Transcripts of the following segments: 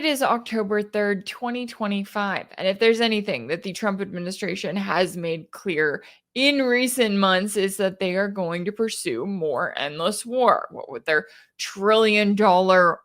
It is October 3rd, 2025. And if there's anything that the Trump administration has made clear in recent months is that they are going to pursue more endless war. What with their $1 trillion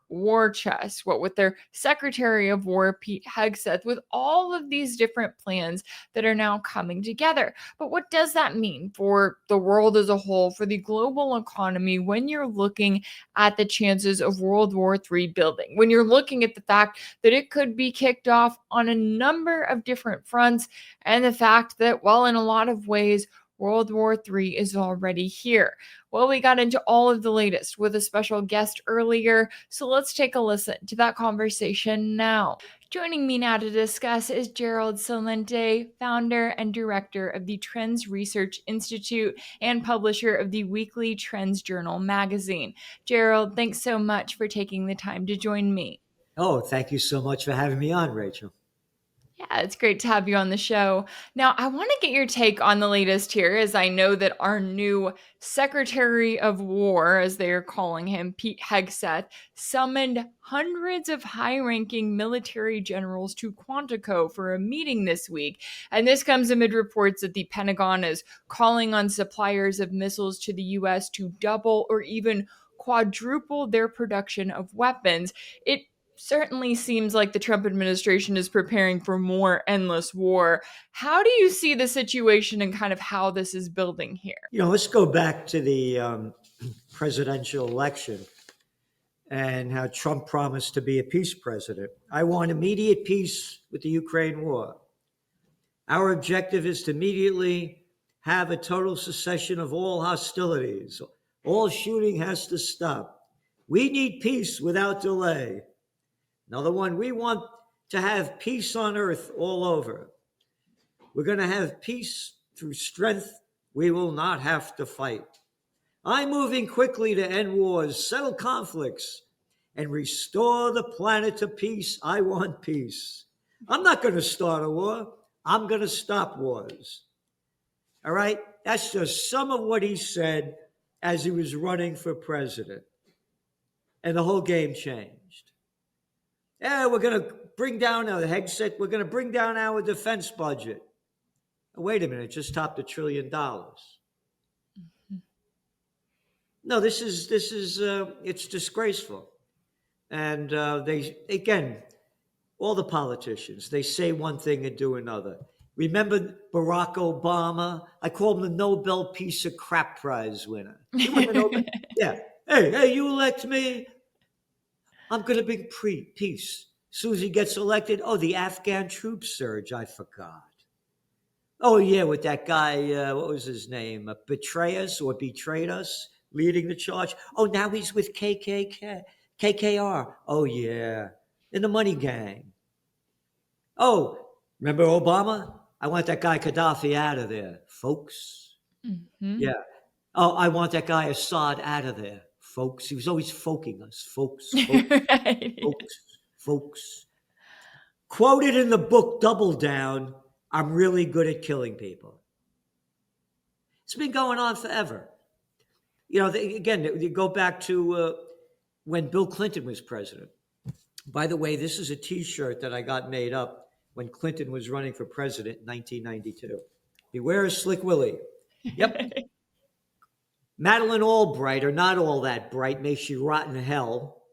war chest, what with their Secretary of War, Pete Hegseth, with all of these different plans that are now coming together. But what does that mean for the world as a whole, for the global economy, when you're looking at the chances of World War III building, when you're looking at the fact that it could be kicked off on a number of different fronts, and the fact that, well, in a lot of ways, World War III is already here? Well, we got into all of the latest with a special guest earlier, so let's take a listen to that conversation now. Joining me now to discuss is Gerald Celente, founder and director of the Trends Research Institute and publisher of the weekly Trends Journal magazine. Gerald, thanks so much for taking the time to join me. Oh, thank you so much for having me on, Rachel. Yeah, it's great to have you on the show. Now, I want to get your take on the latest here, as I know that our new Secretary of War, as they are calling him, Pete Hegseth, summoned hundreds of high-ranking military generals to Quantico for a meeting this week. And this comes amid reports that the Pentagon is calling on suppliers of missiles to the U.S. to double or even quadruple their production of weapons. It certainly seems like the Trump administration is preparing for more endless war. How do you see the situation and kind of how this is building here? Let's go back to the presidential election and how Trump promised to be a peace president. I want immediate peace with the Ukraine war. Our objective is to immediately have a total cessation of all hostilities. All shooting has to stop. We need peace without delay. Another one, we want to have peace on earth all over. We're going to have peace through strength. We will not have to fight. I'm moving quickly to end wars, settle conflicts, and restore the planet to peace. I want peace. I'm not going to start a war. I'm going to stop wars. All right? That's just some of what he said as he was running for president. And the whole game changed. Yeah, we're going to bring down, Hegseth, we're going to bring down our defense budget. Wait a minute, it just topped $1 trillion. No, this is it's disgraceful. And again, all the politicians, they say one thing and do another. Remember Barack Obama? I call him the Nobel Peace of Crap Prize winner. Yeah. Hey, you elect me, I'm going to bring peace. As soon as he gets elected, the Afghan troop surge, I forgot. Oh, yeah, with that guy, what was his name? Betrayed us, leading the charge. Oh, now he's with KKR. Oh, yeah, in the money gang. Oh, remember Obama? I want that guy Gaddafi out of there, folks. Mm-hmm. Yeah. Oh, I want that guy Assad out of there, folks. He was always folking us, folks. Right. Folks. Quoted in the book Double Down, I'm really good at killing people. It's been going on forever. You go back to when Bill Clinton was president. By the way, this is a T-shirt that I got made up when Clinton was running for president in 1992. Beware of Slick Willie. Yep. Madeleine Albright, or not all that bright, may she rot in hell,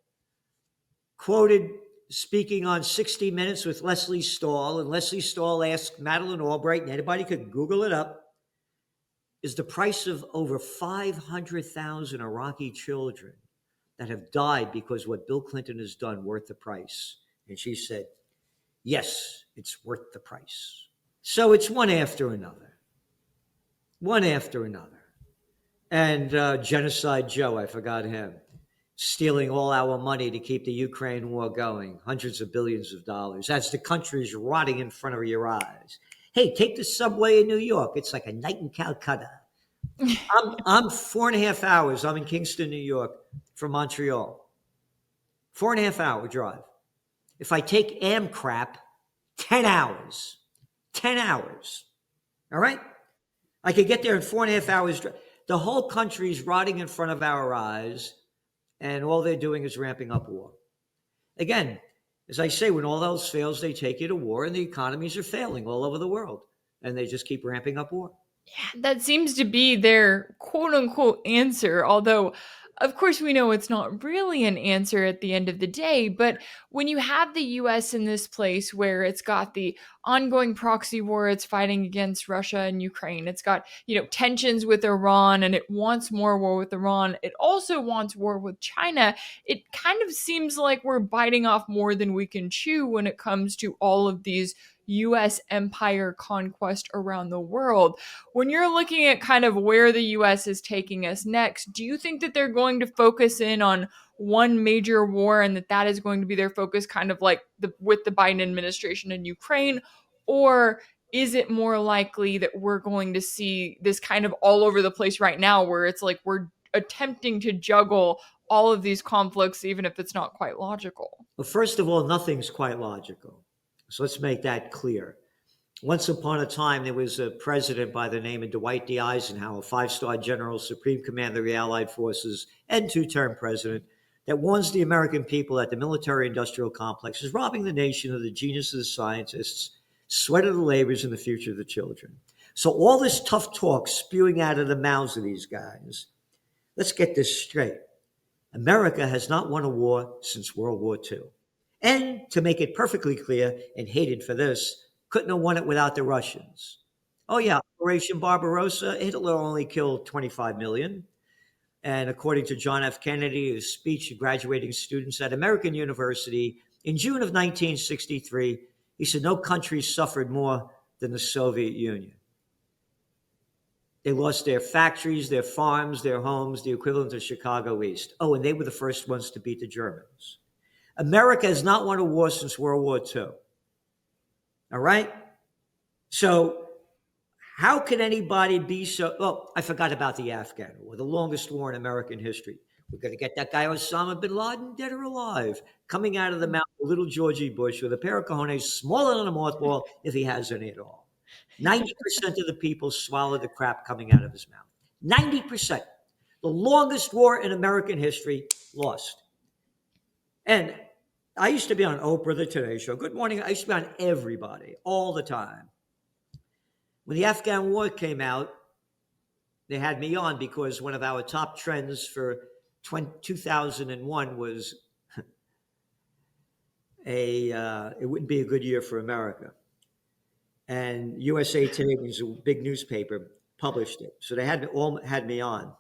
quoted speaking on 60 Minutes with Leslie Stahl, and Leslie Stahl asked Madeleine Albright, and anybody could Google it up, is the price of over 500,000 Iraqi children that have died because what Bill Clinton has done worth the price? And she said, yes, it's worth the price. So it's one after another. And Genocide Joe, I forgot him, stealing all our money to keep the Ukraine war going, hundreds of billions of dollars, as the country's rotting in front of your eyes. Hey, take the subway in New York. It's like a night in Calcutta. I'm 4.5 hours. I'm in Kingston, New York, from Montreal. 4.5 hour drive. If I take Amtrak, 10 hours. 10 hours. All right? I could get there in 4.5 hours. The whole country's rotting in front of our eyes, and all they're doing is ramping up war. Again, As I say, when all else fails, they take you to war, and the economies are failing all over the world, and they just keep ramping up war. Yeah, that seems to be their quote unquote answer. Although, of course, we know it's not really an answer at the end of the day. But when you have the US in this place where it's got the ongoing proxy war, it's fighting against Russia and Ukraine, it's got, tensions with Iran and it wants more war with Iran, it also wants war with China. It kind of seems like we're biting off more than we can chew when it comes to all of these US empire conquest around the world. When you're looking at kind of where the US is taking us next, do you think that they're going to focus in on one major war and that is going to be their focus, kind of like with the Biden administration in Ukraine? Or is it more likely that we're going to see this kind of all over the place right now, where it's like we're attempting to juggle all of these conflicts, even if it's not quite logical? Well, first of all, nothing's quite logical. So let's make that clear. Once upon a time, there was a president by the name of Dwight D. Eisenhower, five-star general, supreme commander of the Allied forces, and two-term president, that warns the American people that the military-industrial complex is robbing the nation of the genius of the scientists, sweat of the labors, and the future of the children. So all this tough talk spewing out of the mouths of these guys, let's get this straight. America has not won a war since World War II. And to make it perfectly clear, and hated for this, couldn't have won it without the Russians. Oh, yeah, Operation Barbarossa, Hitler only killed 25 million. And according to John F. Kennedy, his speech to graduating students at American University in June of 1963, he said, no country suffered more than the Soviet Union. They lost their factories, their farms, their homes, the equivalent of Chicago East. Oh, and they were the first ones to beat the Germans. America has not won a war since World War II. All right? So, how can anybody be so? Oh, I forgot about the Afghan war, the longest war in American history. We're going to get that guy Osama bin Laden, dead or alive, coming out of the mouth of little Georgie Bush with a pair of cojones smaller than a mothball, if he has any at all. 90% of the people swallow the crap coming out of his mouth. 90%. The longest war in American history, lost. And I used to be on Oprah, the Today Show. Good morning. I used to be on everybody all the time. When the Afghan war came out, they had me on because one of our top trends for 2001 was it wouldn't be a good year for America. And USA Today, was a big newspaper, published it. So they had me on.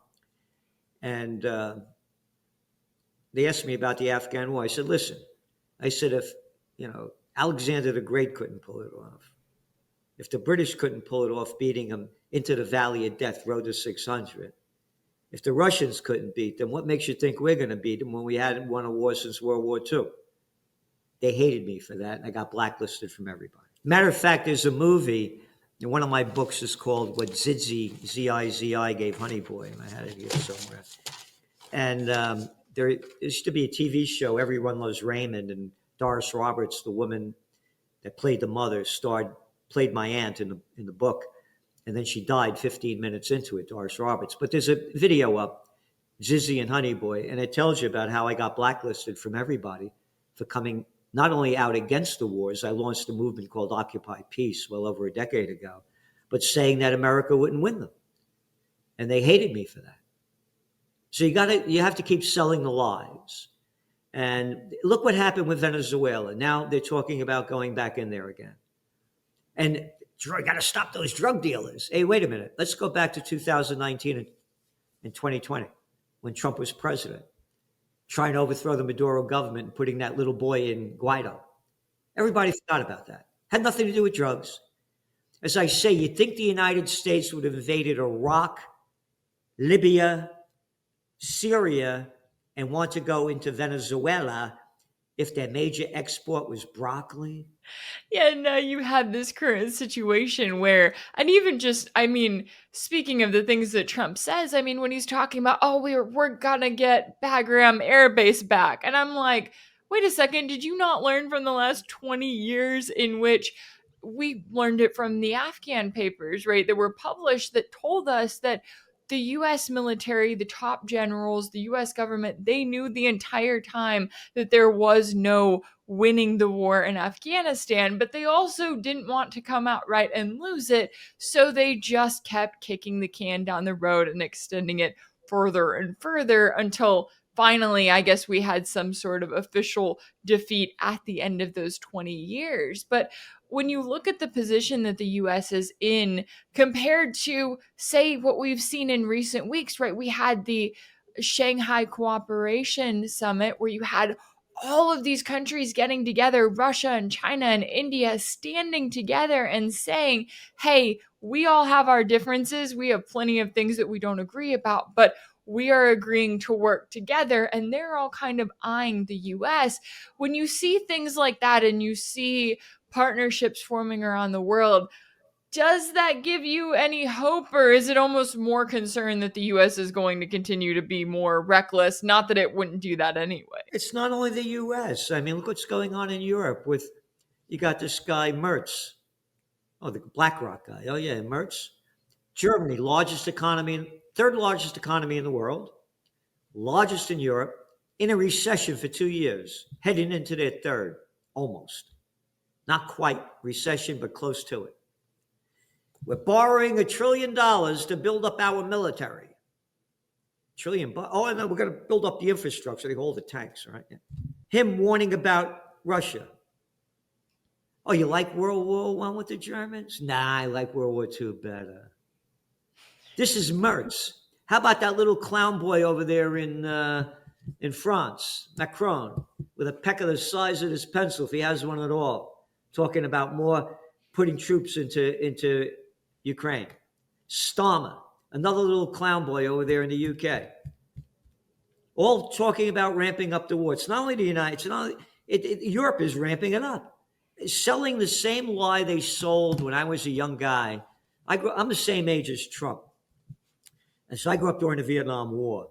And they asked me about the Afghan war. I said, listen, if, Alexander the Great couldn't pull it off, if the British couldn't pull it off, beating them into the Valley of Death, Road to 600, if the Russians couldn't beat them, what makes you think we're going to beat them when we hadn't won a war since World War II? They hated me for that, and I got blacklisted from everybody. Matter of fact, there's a movie, and one of my books is called What Zizi, Z-I-Z-I, Gave Honey Boy, and I had it here somewhere. And there used to be a TV show, Everyone Loves Raymond, and Doris Roberts, the woman that played the mother, played my aunt in the book, and then she died 15 minutes into it, Doris Roberts. But there's a video up, Zizzy and Honey Boy, and it tells you about how I got blacklisted from everybody for coming not only out against the wars. I launched a movement called Occupy Peace well over a decade ago, but saying that America wouldn't win them. And they hated me for that. So you have to keep selling the lies. And look what happened with Venezuela. Now they're talking about going back in there again. And you got to stop those drug dealers. Hey, wait a minute. Let's go back to 2019 and 2020 when Trump was president, trying to overthrow the Maduro government and putting that little boy in Guaido. Everybody forgot about that. Had nothing to do with drugs. As I say, you'd think the United States would have invaded Iraq, Libya, Syria, and want to go into Venezuela if their major export was broccoli. Yeah, now you had this current situation where, and even just, speaking of the things that Trump says, when he's talking about, oh, we're gonna get Bagram Air Base back. And I'm like, wait a second, did you not learn from the last 20 years in which we learned it from the Afghan papers, right, that were published that told us that the US military, the top generals, the US government, they knew the entire time that there was no winning the war in Afghanistan, but they also didn't want to come out right and lose it. So they just kept kicking the can down the road and extending it further and further until finally, I guess we had some sort of official defeat at the end of those 20 years. But when you look at the position that the US is in compared to, say, what we've seen in recent weeks, right? We had the Shanghai Cooperation Summit where you had all of these countries getting together, Russia and China and India standing together and saying, hey, we all have our differences. We have plenty of things that we don't agree about, but we are agreeing to work together. And they're all kind of eyeing the US. When you see things like that and you see partnerships forming around the world, does that give you any hope, or is it almost more concern that the US is going to continue to be more reckless? Not that it wouldn't do that anyway. It's not only the US. I mean, look what's going on in Europe with, you got this guy, Merz. Oh, the BlackRock guy. Oh, yeah, Merz. Germany, largest economy, third largest economy in the world, largest in Europe, in a recession for 2 years, heading into their third, almost. Not quite recession, but close to it. We're borrowing $1 trillion to build up our military. Oh, and then we're going to build up the infrastructure. They hold the tanks, right? Yeah. Him warning about Russia. Oh, you like World War I with the Germans? Nah, I like World War II better. This is Merz. How about that little clown boy over there in France, Macron, with a pecker the size of his pencil, if he has one at all, talking about more putting troops into Ukraine. Starmer, another little clown boy over there in the UK. All talking about ramping up the war. It's not only the United States, Europe is ramping it up. Selling the same lie they sold when I was a young guy. I'm the same age as Trump. And so I grew up during the Vietnam War.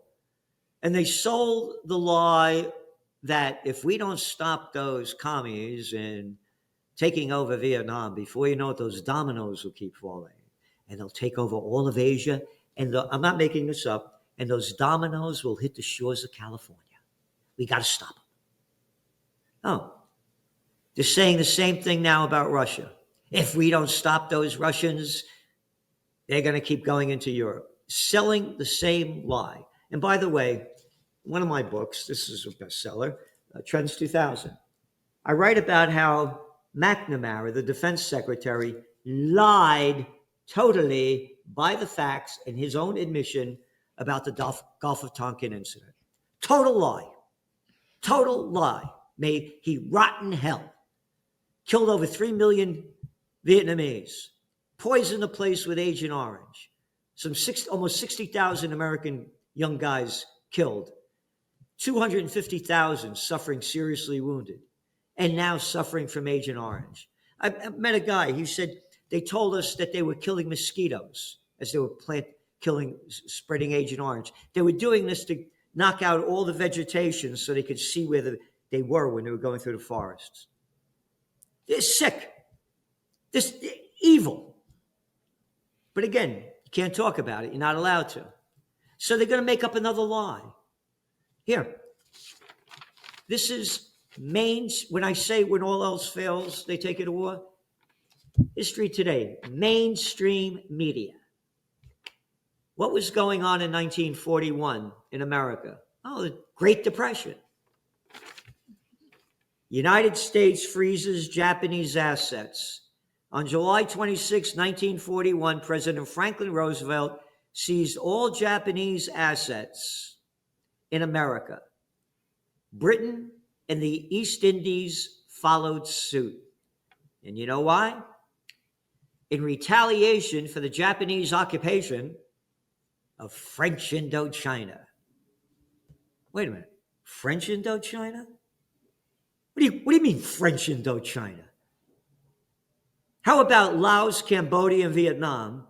And they sold the lie that if we don't stop those commies and taking over Vietnam, before you know it, those dominoes will keep falling. And they'll take over all of Asia. And I'm not making this up. And those dominoes will hit the shores of California. We got to stop them. Oh, they're saying the same thing now about Russia. If we don't stop those Russians, they're going to keep going into Europe. Selling the same lie. And by the way, one of my books, this is a bestseller, Trends 2000. I write about how McNamara, the defense secretary, lied totally by the facts and his own admission about the Gulf of Tonkin incident. Total lie. Total lie. May he rot in hell. Killed over 3 million Vietnamese. Poisoned the place with Agent Orange. Almost 60,000 American young guys killed. 250,000 suffering seriously wounded. And now suffering from Agent Orange. I met a guy, he said they told us that they were killing mosquitoes as they were spreading Agent Orange. They were doing this to knock out all the vegetation so they could see where they were when they were going through the forests. They're sick. This evil. But again, you can't talk about it. You're not allowed to. So they're going to make up another lie. Here. This is when I say when all else fails, they take it to war. History today. Mainstream media. What was going on in 1941 in America? Oh, the Great Depression. United States freezes Japanese assets. On July 26, 1941, President Franklin Roosevelt seized all Japanese assets in America. Britain and the East Indies followed suit. And you know why? In retaliation for the Japanese occupation of French Indochina. Wait a minute. French Indochina? What do you mean French Indochina? How about Laos, Cambodia, and Vietnam?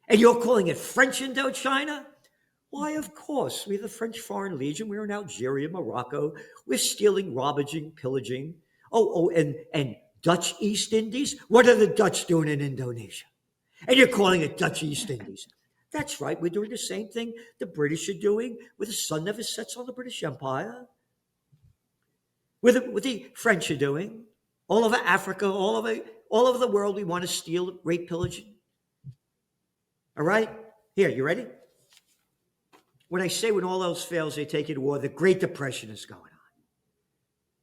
And you're calling it French Indochina? Why, of course. We're the French Foreign Legion. We're in Algeria, Morocco. We're stealing, ravaging, pillaging. And Dutch East Indies? What are the Dutch doing in Indonesia? And you're calling it Dutch East Indies. That's right. We're doing the same thing the British are doing, where the sun never sets on the British Empire. What the French are doing. All over Africa, all over the world, we want to steal, rape, pillage. All right? Here, you ready? When I say when all else fails, they take you to war, the Great Depression is going on.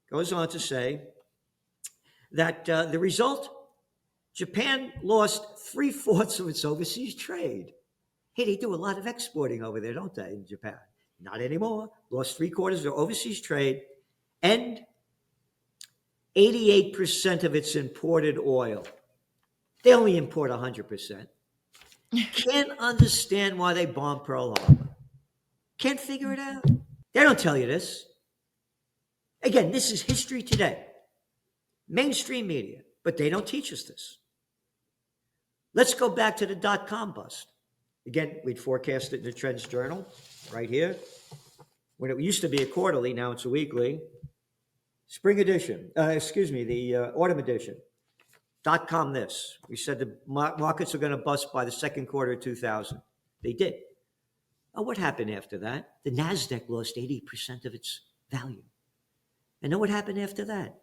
Goes on to say that the result, Japan lost 3/4 of its overseas trade. Hey, they do a lot of exporting over there, don't they, in Japan? Not anymore. Lost 3/4 of their overseas trade, and 88% of its imported oil. They only import 100%. Can't understand why they bombed Pearl Harbor. Can't figure it out. They don't tell you this. Again, this is history today. Mainstream media, but they don't teach us this. Let's go back to the dot-com bust. Again, we'd forecast it in the Trends Journal, right here. When it used to be a quarterly, now it's a weekly. Spring edition, the autumn edition. .com this. We said the markets are going to bust by the second quarter of 2000. They did. Oh, what happened after that? The NASDAQ lost 80% of its value. And then what happened after that?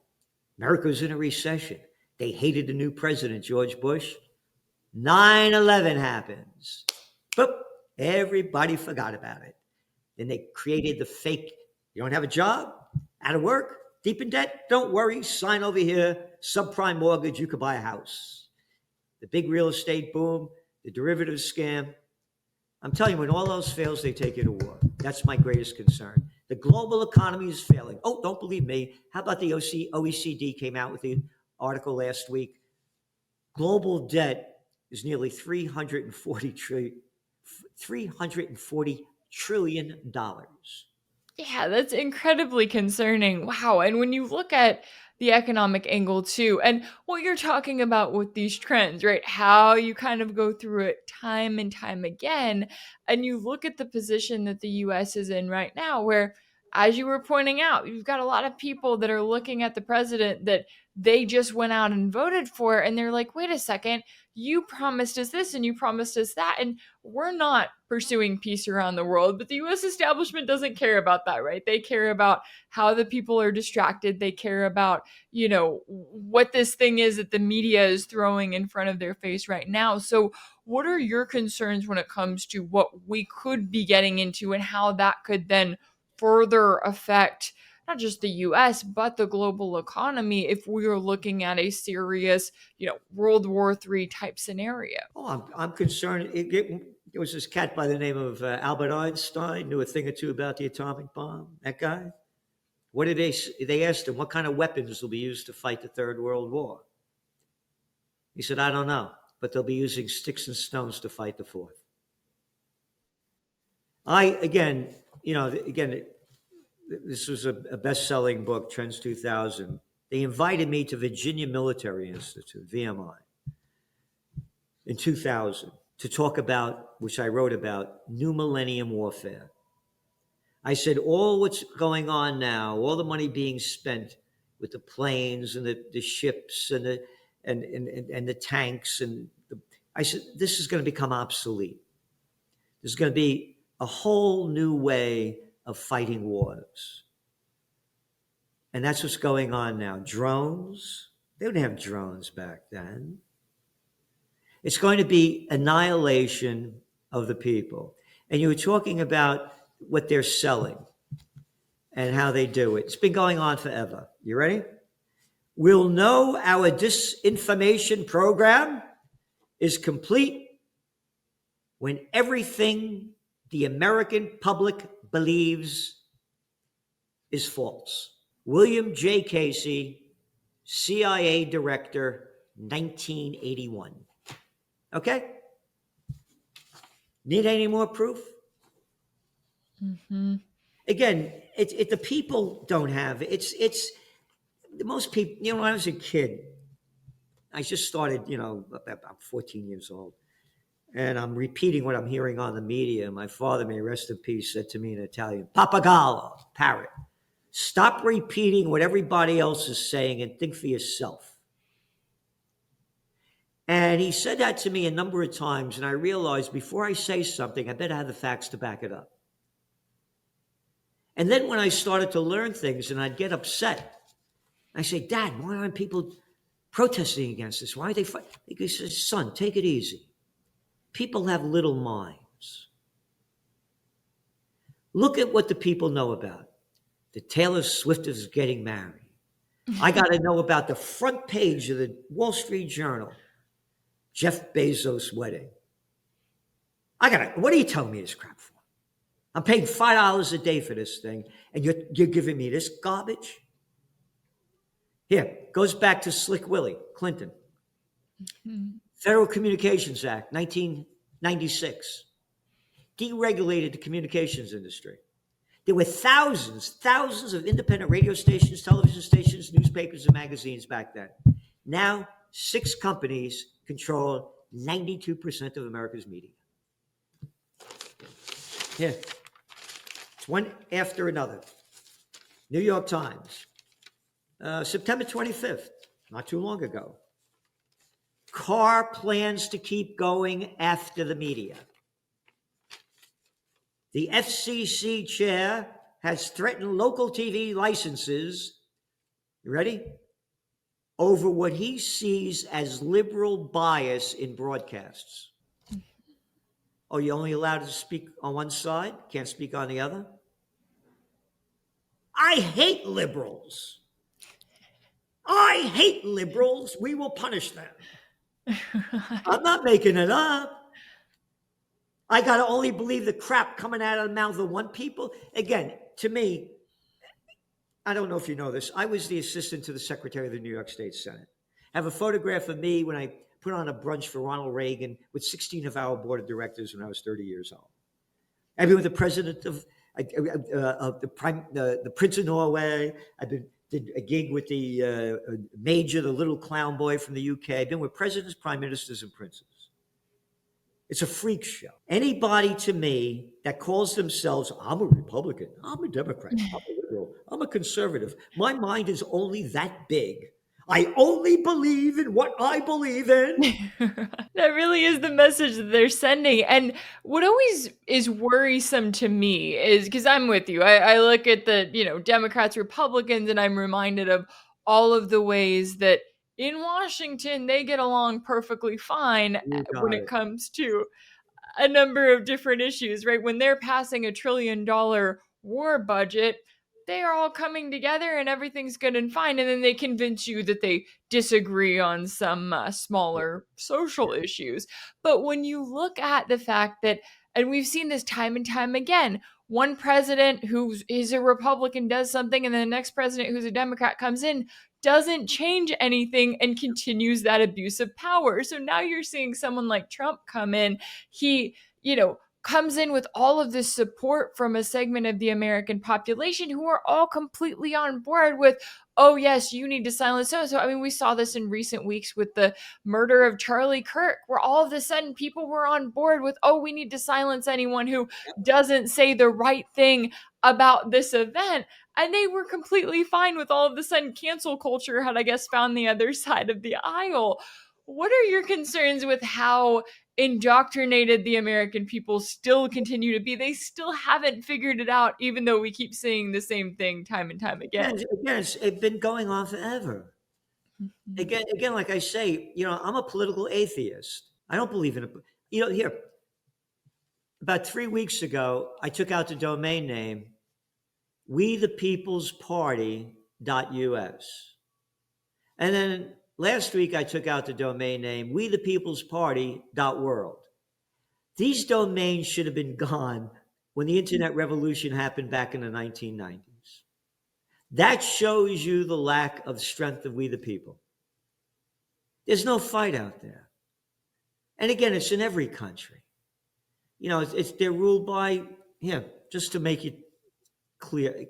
America was in a recession. They hated the new president, George Bush. 9/11 happens. Boop. Everybody forgot about it. Then they created the fake, you don't have a job, out of work, deep in debt, don't worry, sign over here, subprime mortgage, you could buy a house. The big real estate boom, the derivative scam. I'm telling you, when all else fails, they take you to war. That's my greatest concern. The global economy is failing. Oh, don't believe me. How about the OECD came out with the article last week? Global debt is nearly $340 trillion. Yeah, that's incredibly concerning. Wow. And when you look at the economic angle too, and what you're talking about with these trends, right? How you kind of go through it time and time again, and you look at the position that the US is in right now, where, as you were pointing out, you've got a lot of people that are looking at the president that they just went out and voted for, and they're like, wait a second, you promised us this and you promised us that, and we're not pursuing peace around the world. But the US establishment doesn't care about that, right? They care about how the people are distracted. They care about, what this thing is that the media is throwing in front of their face right now. So what are your concerns when it comes to what we could be getting into and how that could then further affect not just the US, but the global economy if we are looking at a serious, World War III type scenario? Oh, I'm concerned. There was this cat by the name of Albert Einstein, knew a thing or two about the atomic bomb. That guy. What did they asked him, what kind of weapons will be used to fight the Third World War? He said, I don't know, but they'll be using sticks and stones to fight the fourth. This was a best-selling book, Trends 2000. They invited me to Virginia Military Institute, VMI, in 2000 to talk about, which I wrote about, new millennium warfare. I said, all what's going on now, all the money being spent with the planes and the ships and the tanks, I said, this is going to become obsolete. There's going to be a whole new way of fighting wars. And that's what's going on now. Drones, they didn't have drones back then. It's going to be annihilation of the people. And you were talking about what they're selling and how they do it. It's been going on forever. You ready? We'll know our disinformation program is complete when everything the American public believes is false. William J. Casey, CIA Director, 1981. Okay? Need any more proof? Mm-hmm. Again, the people don't have it. It's most people, when I was a kid, I just started, I'm 14 years old. And I'm repeating what I'm hearing on the media. My father, may rest in peace, said to me in Italian, "Papagallo, parrot. Stop repeating what everybody else is saying and think for yourself." And he said that to me a number of times, and I realized before I say something, I better have the facts to back it up. And then when I started to learn things and I'd get upset, I say, Dad, why aren't people protesting against this? Why are they fighting? He says, son, take it easy. People have little minds. Look at what the people know about. That Taylor Swift is getting married. I got to know about the front page of the Wall Street Journal. Jeff Bezos' wedding. What are you telling me this crap for? I'm paying $5 a day for this thing, and you're giving me this garbage? Here, goes back to Slick Willie, Clinton. Federal Communications Act, 1996. Deregulated the communications industry. There were thousands of independent radio stations, television stations, newspapers, and magazines back then. Now, 6 companies control 92% of America's media. Here, it's one after another. New York Times, September 25th, not too long ago. Carr plans to keep going after the media. The FCC chair has threatened local TV licenses, you ready? Over what he sees as liberal bias in broadcasts. Oh, you're only allowed to speak on one side? Can't speak on the other? I hate liberals. I hate liberals. We will punish them. I'm not making it up. I got to only believe the crap coming out of the mouth of one people. Again, to me, I don't know if you know this. I was the assistant to the Secretary of the New York State Senate. I have a photograph of me when I put on a brunch for Ronald Reagan with 16 of our board of directors when I was 30 years old. I've been with the president of the Prince of Norway. Did a gig with the Major, the little clown boy from the UK. I've been with presidents, prime ministers, and princes. It's a freak show. Anybody to me that calls themselves, I'm a Republican, I'm a Democrat, I'm a liberal, I'm a conservative. My mind is only that big. I only believe in what I believe in. That really is the message that they're sending. And what always is worrisome to me is, because I'm with you, I look at the, Democrats, Republicans, and I'm reminded of all of the ways that in Washington, they get along perfectly fine when it comes to a number of different issues, right? When they're passing $1 trillion war budget, they are all coming together and everything's good and fine. And then they convince you that they disagree on some smaller social issues. But when you look at the fact that, and we've seen this time and time again, one president who is a Republican does something, and then the next president who's a Democrat comes in, doesn't change anything and continues that abuse of power. So now you're seeing someone like Trump come in. He, comes in with all of this support from a segment of the American population who are all completely on board with, oh, yes, you need to silence so-and-so. I mean, we saw this in recent weeks with the murder of Charlie Kirk, where all of a sudden people were on board with, oh, we need to silence anyone who doesn't say the right thing about this event. And they were completely fine with all of a sudden cancel culture had, I guess, found the other side of the aisle. What are your concerns with how indoctrinated the American people still continue to be? They still haven't figured it out, even though we keep saying the same thing time and time again. Again, it's been going on forever. Again, like I say, I'm a political atheist. I don't believe in it. Here, about 3 weeks ago, I took out the domain name wethepeoplesparty.us. And then last week, I took out the domain name wethepeoplesparty.world. These domains should have been gone when the internet revolution happened back in the 1990s. That shows you the lack of strength of we the people. There's no fight out there. And again, it's in every country. They're ruled by, just to make it clear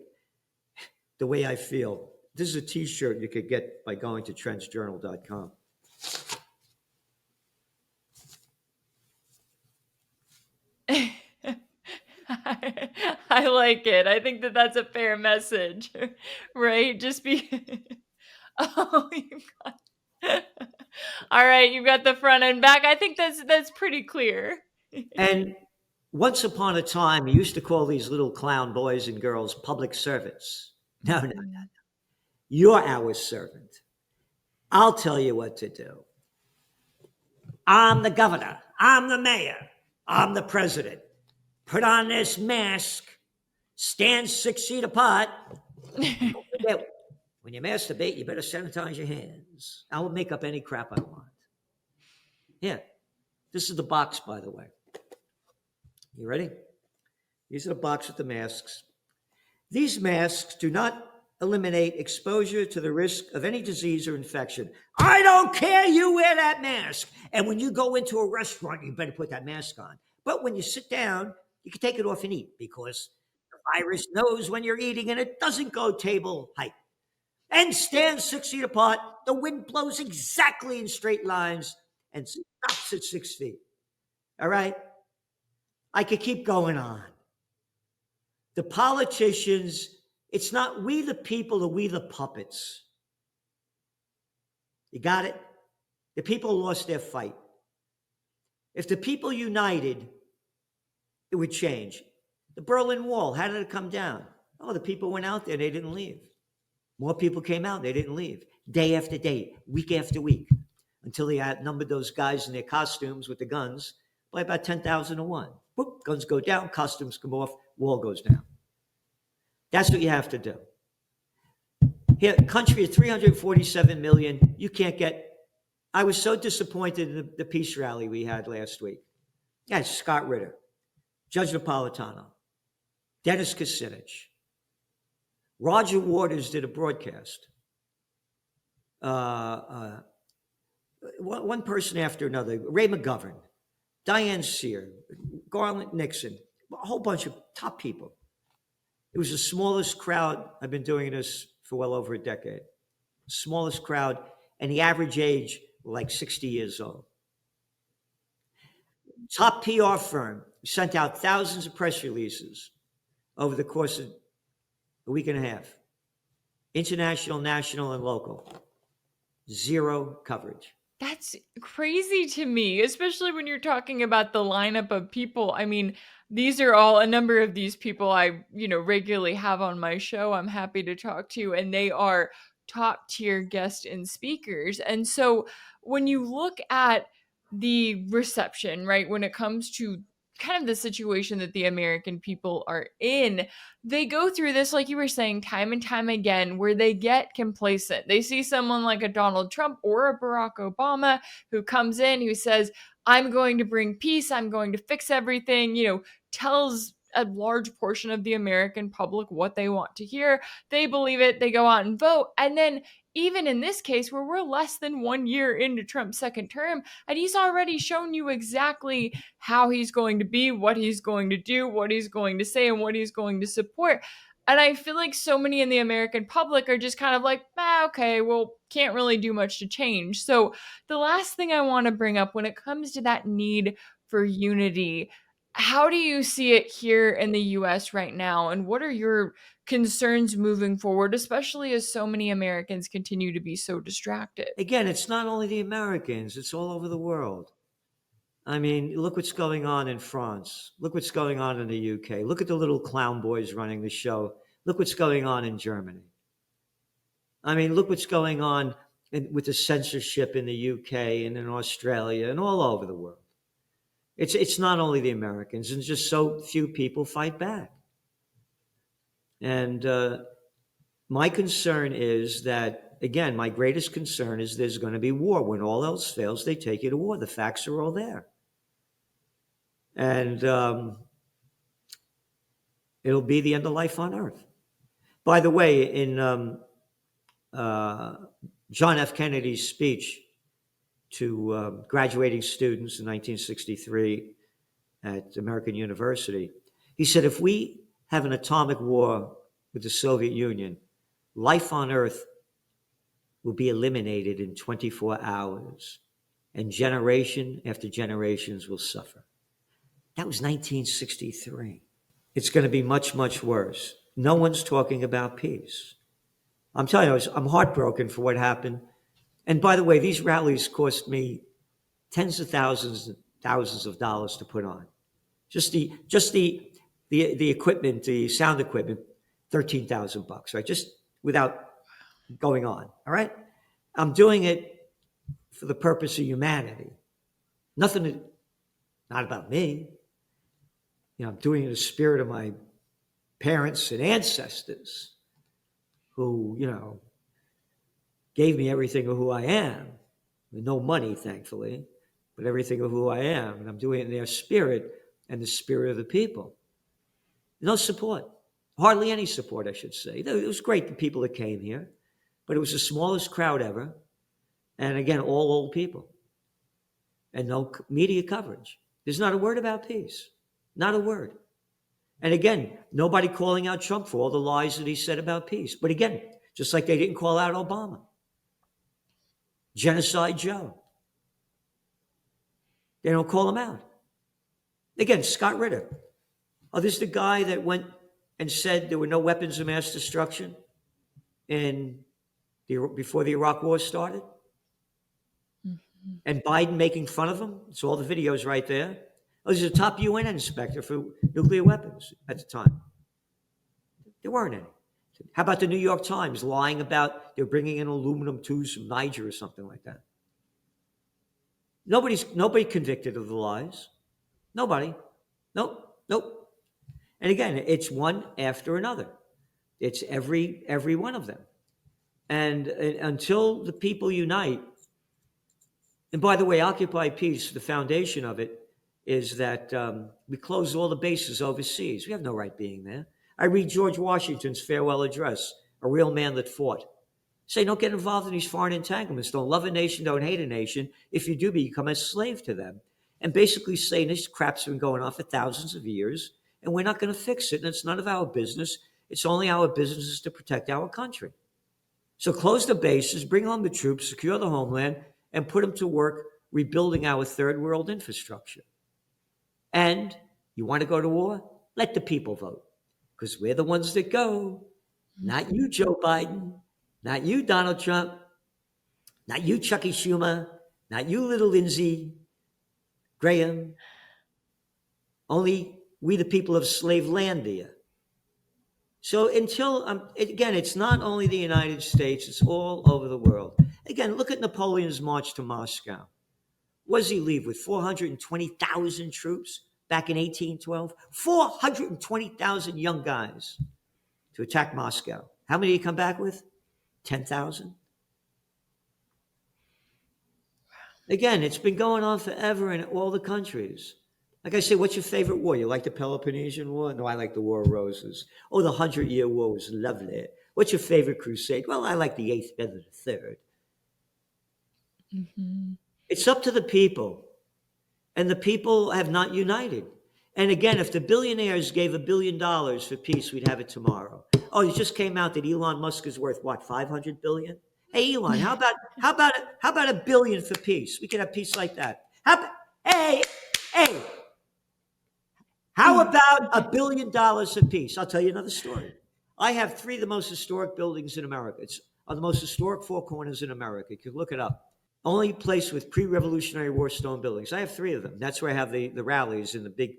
the way I feel. This is a t-shirt you could get by going to trendsjournal.com. I like it. I think that that's a fair message, right? Just be. Oh, you got. All All right, you got the front and back. I think that's pretty clear. And once upon a time, you used to call these little clown boys and girls public servants. No, no, Mhm. you're our servant. I'll tell you what to do. I'm the governor. I'm the mayor. I'm the president. Put on this mask. Stand 6 feet apart. Don't forget, when you masturbate, you better sanitize your hands. I will make up any crap I want. Yeah, this is the box, by the way. You ready? These are the box with the masks. These masks do not eliminate exposure to the risk of any disease or infection. I don't care, you wear that mask. And when you go into a restaurant, you better put that mask on. But when you sit down, you can take it off and eat because the virus knows when you're eating and it doesn't go table height. And stand 6 feet apart. The wind blows exactly in straight lines and stops at 6 feet. All right? I could keep going on. The politicians, it's not we the people or we the puppets. You got it? The people lost their fight. If the people united, it would change. The Berlin Wall, how did it come down? Oh, the people went out there, they didn't leave. More people came out, they didn't leave. Day after day, week after week, until they outnumbered those guys in their costumes with the guns by about 10,000 to 1. Boop, guns go down, costumes come off, wall goes down. That's what you have to do. Here, country of 347 million, you can't get. I was so disappointed in the peace rally we had last week. Yeah, Scott Ritter, Judge Napolitano, Dennis Kucinich, Roger Waters did a broadcast. One person after another, Ray McGovern, Diane Sear, Garland Nixon, a whole bunch of top people. It was the smallest crowd. I've been doing this for well over a decade. Smallest crowd, and the average age like 60 years old. Top PR firm sent out thousands of press releases over the course of a week and a half. International, national, and local. Zero coverage. That's crazy to me, especially when you're talking about the lineup of people. I mean, these are all a number of these people I, regularly have on my show. I'm happy to talk to, and they are top tier guests and speakers. And so when you look at the reception, right, when it comes to kind of the situation that the American people are in, they go through this, like you were saying, time and time again, where they get complacent. They see someone like a Donald Trump or a Barack Obama who comes in, who says, I'm going to bring peace, I'm going to fix everything, tells a large portion of the American public what they want to hear. They believe it, they go out and vote. And then even in this case, where we're less than 1 year into Trump's second term, and he's already shown you exactly how he's going to be, what he's going to do, what he's going to say, and what he's going to support. And I feel like so many in the American public are just kind of like, okay, well, can't really do much to change. So the last thing I want to bring up when it comes to that need for unity, how do you see it here in the US right now? And what are your concerns moving forward, especially as so many Americans continue to be so distracted? Again, it's not only the Americans, it's all over the world. I mean, look what's going on in France. Look what's going on in the UK. Look at the little clown boys running the show. Look what's going on in Germany. I mean, look what's going on with the censorship in the UK and in Australia and all over the world. It's not only the Americans, and just so few people fight back. And my concern is that, again, my greatest concern is there's going to be war. When all else fails, they take you to war. The facts are all there. And it'll be the end of life on Earth. By the way, in John F. Kennedy's speech to graduating students in 1963 at American University, he said, if we have an atomic war with the Soviet Union, life on Earth will be eliminated in 24 hours, and generation after generations will suffer. That was 1963. It's going to be much, much worse. No one's talking about peace. I'm telling you, I'm heartbroken for what happened And by the way, these rallies cost me tens of thousands and thousands of dollars to put on. Just the equipment, the sound equipment, $13,000, right? Just without going on. All right. I'm doing it for the purpose of humanity. Nothing, not about me. I'm doing it in the spirit of my parents and ancestors who, gave me everything of who I am. With no money, thankfully, but everything of who I am. And I'm doing it in their spirit and the spirit of the people. No support. Hardly any support, I should say. It was great, the people that came here, but it was the smallest crowd ever. And again, all old people. And no media coverage. There's not a word about peace. Not a word. And again, nobody calling out Trump for all the lies that he said about peace. But again, just like they didn't call out Obama. Genocide Joe. They don't call him out. Again, Scott Ritter. Oh, this is the guy that went and said there were no weapons of mass destruction before the Iraq War started? Mm-hmm. And Biden making fun of him? It's all the videos right there. Oh, he's a top UN inspector for nuclear weapons at the time. There weren't any. How about the New York Times lying about they're bringing in aluminum tubes from Niger or something like that? Nobody convicted of the lies. Nobody. Nope. And again, it's one after another. It's every one of them. And until the people unite, and by the way, Occupy Peace, the foundation of it is that we close all the bases overseas. We have no right being there. I read George Washington's farewell address, A Real Man That Fought. Say, don't get involved in these foreign entanglements. Don't love a nation, don't hate a nation. If you do, become a slave to them. And basically saying this crap's been going on for thousands of years, and we're not going to fix it, and it's none of our business. It's only our business to protect our country. So close the bases, bring home the troops, secure the homeland, and put them to work rebuilding our third world infrastructure. And you want to go to war? Let the people vote, because we're the ones that go. Not you, Joe Biden. Not you, Donald Trump. Not you, Chucky Schumer. Not you, little Lindsey Graham. Only we, the people of Slavelandia. So again, it's not only the United States, it's all over the world. Again, look at Napoleon's march to Moscow. What does he leave with? 420,000 troops back in 1812? 420,000 young guys to attack Moscow. How many did he come back with? 10,000? Again, it's been going on forever in all the countries. Like I say, what's your favorite war? You like the Peloponnesian War? No, I like the War of Roses. Oh, the 100-Year War was lovely. What's your favorite crusade? Well, I like the 8th better than the 3rd. Mm-hmm. It's up to the people. And the people have not united. And again, if the billionaires gave $1 billion for peace, we'd have it tomorrow. Oh, it just came out that Elon Musk is worth what, 500 billion? Hey, Elon, how about $1 billion for peace? We could have peace like that. Hey, how about $1 billion for peace? I'll tell you another story. I have 3 of the most historic buildings in America. It's on the most historic 4 corners in America. You can look it up. Only place with pre-Revolutionary War stone buildings. I have 3 of them. That's where I have the rallies in the big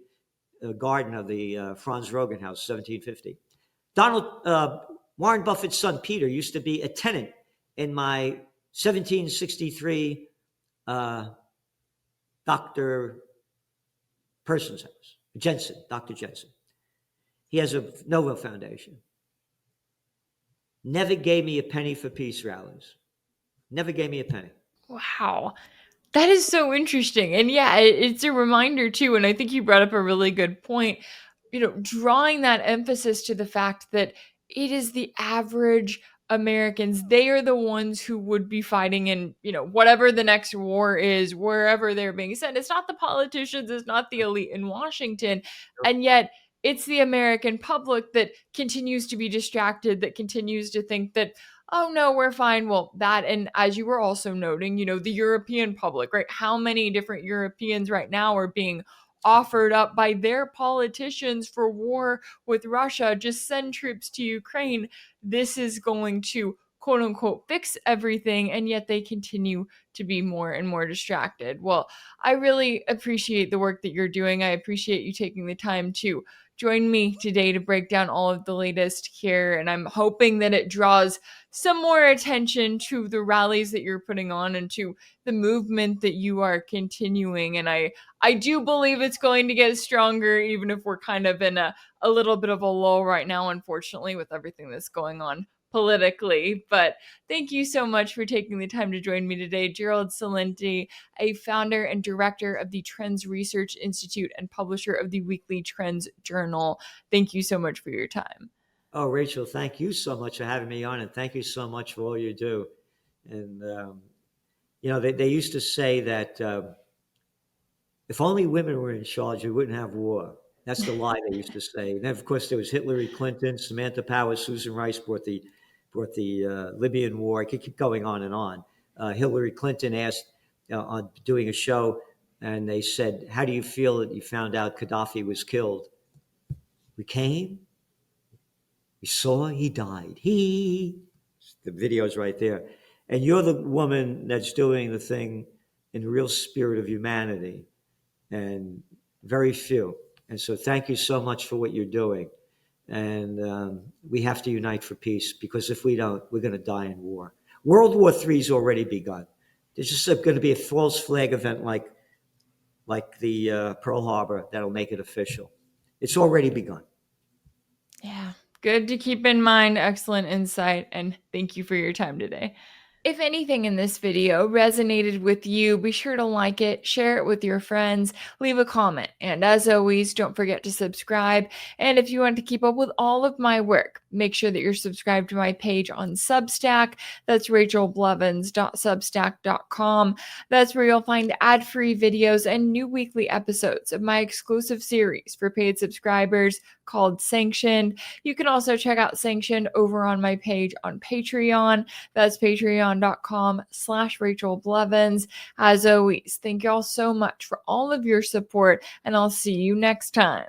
garden of the Franz Roggen House, 1750. Warren Buffett's son, Peter, used to be a tenant in my 1763 Dr. Person's house, Dr. Jensen. He has a Nova Foundation. Never gave me a penny for peace rallies. Never gave me a penny. Wow. That is so interesting. And yeah, it's a reminder too. And I think you brought up a really good point, drawing that emphasis to the fact that it is the average Americans. They are the ones who would be fighting in, whatever the next war is, wherever they're being sent. It's not the politicians, it's not the elite in Washington. And yet it's the American public that continues to be distracted, that continues to think that, oh no, we're fine. Well, that, and as you were also noting, the European public, right? How many different Europeans right now are being offered up by their politicians for war with Russia? Just send troops to Ukraine. This is going to quote unquote fix everything, and yet they continue to be more and more distracted. Well, I really appreciate the work that you're doing. I appreciate you taking the time to join me today to break down all of the latest here, and I'm hoping that it draws some more attention to the rallies that you're putting on and to the movement that you are continuing. And I do believe it's going to get stronger, even if we're kind of in a little bit of a lull right now, unfortunately, with everything that's going on politically. But thank you so much for taking the time to join me today, Gerald Celente, a founder and director of the Trends Research Institute and publisher of the weekly Trends Journal. Thank you so much for your time. Oh, Rachel, thank you so much for having me on, and thank you so much for all you do. And they used to say that if only women were in charge, we wouldn't have war. That's the lie they used to say. And then, of course, there was Hillary Clinton, Samantha Power, Susan Rice brought the Libyan war. I could keep going on and on. Hillary Clinton asked on doing a show, and they said, "How do you feel that you found out Gaddafi was killed?" "We came, we saw, he died. The video's right there. And you're the woman that's doing the thing in the real spirit of humanity, and very few. And so thank you so much for what you're doing. And we have to unite for peace, because if we don't, we're going to die in war. World War III has already begun. There's just going to be a false flag event like the Pearl Harbor that'll make it official. It's already begun. Yeah, good to keep in mind. Excellent insight. And thank you for your time today. If anything in this video resonated with you, be sure to like it, share it with your friends, leave a comment, and as always, don't forget to subscribe. And if you want to keep up with all of my work, make sure that you're subscribed to my page on Substack. That's rachelblevins.substack.com. That's where you'll find ad-free videos and new weekly episodes of my exclusive series for paid subscribers called Sanctioned. You can also check out Sanctioned over on my page on Patreon. That's patreon.com/Rachel Blevins. As always, thank y'all so much for all of your support, and I'll see you next time.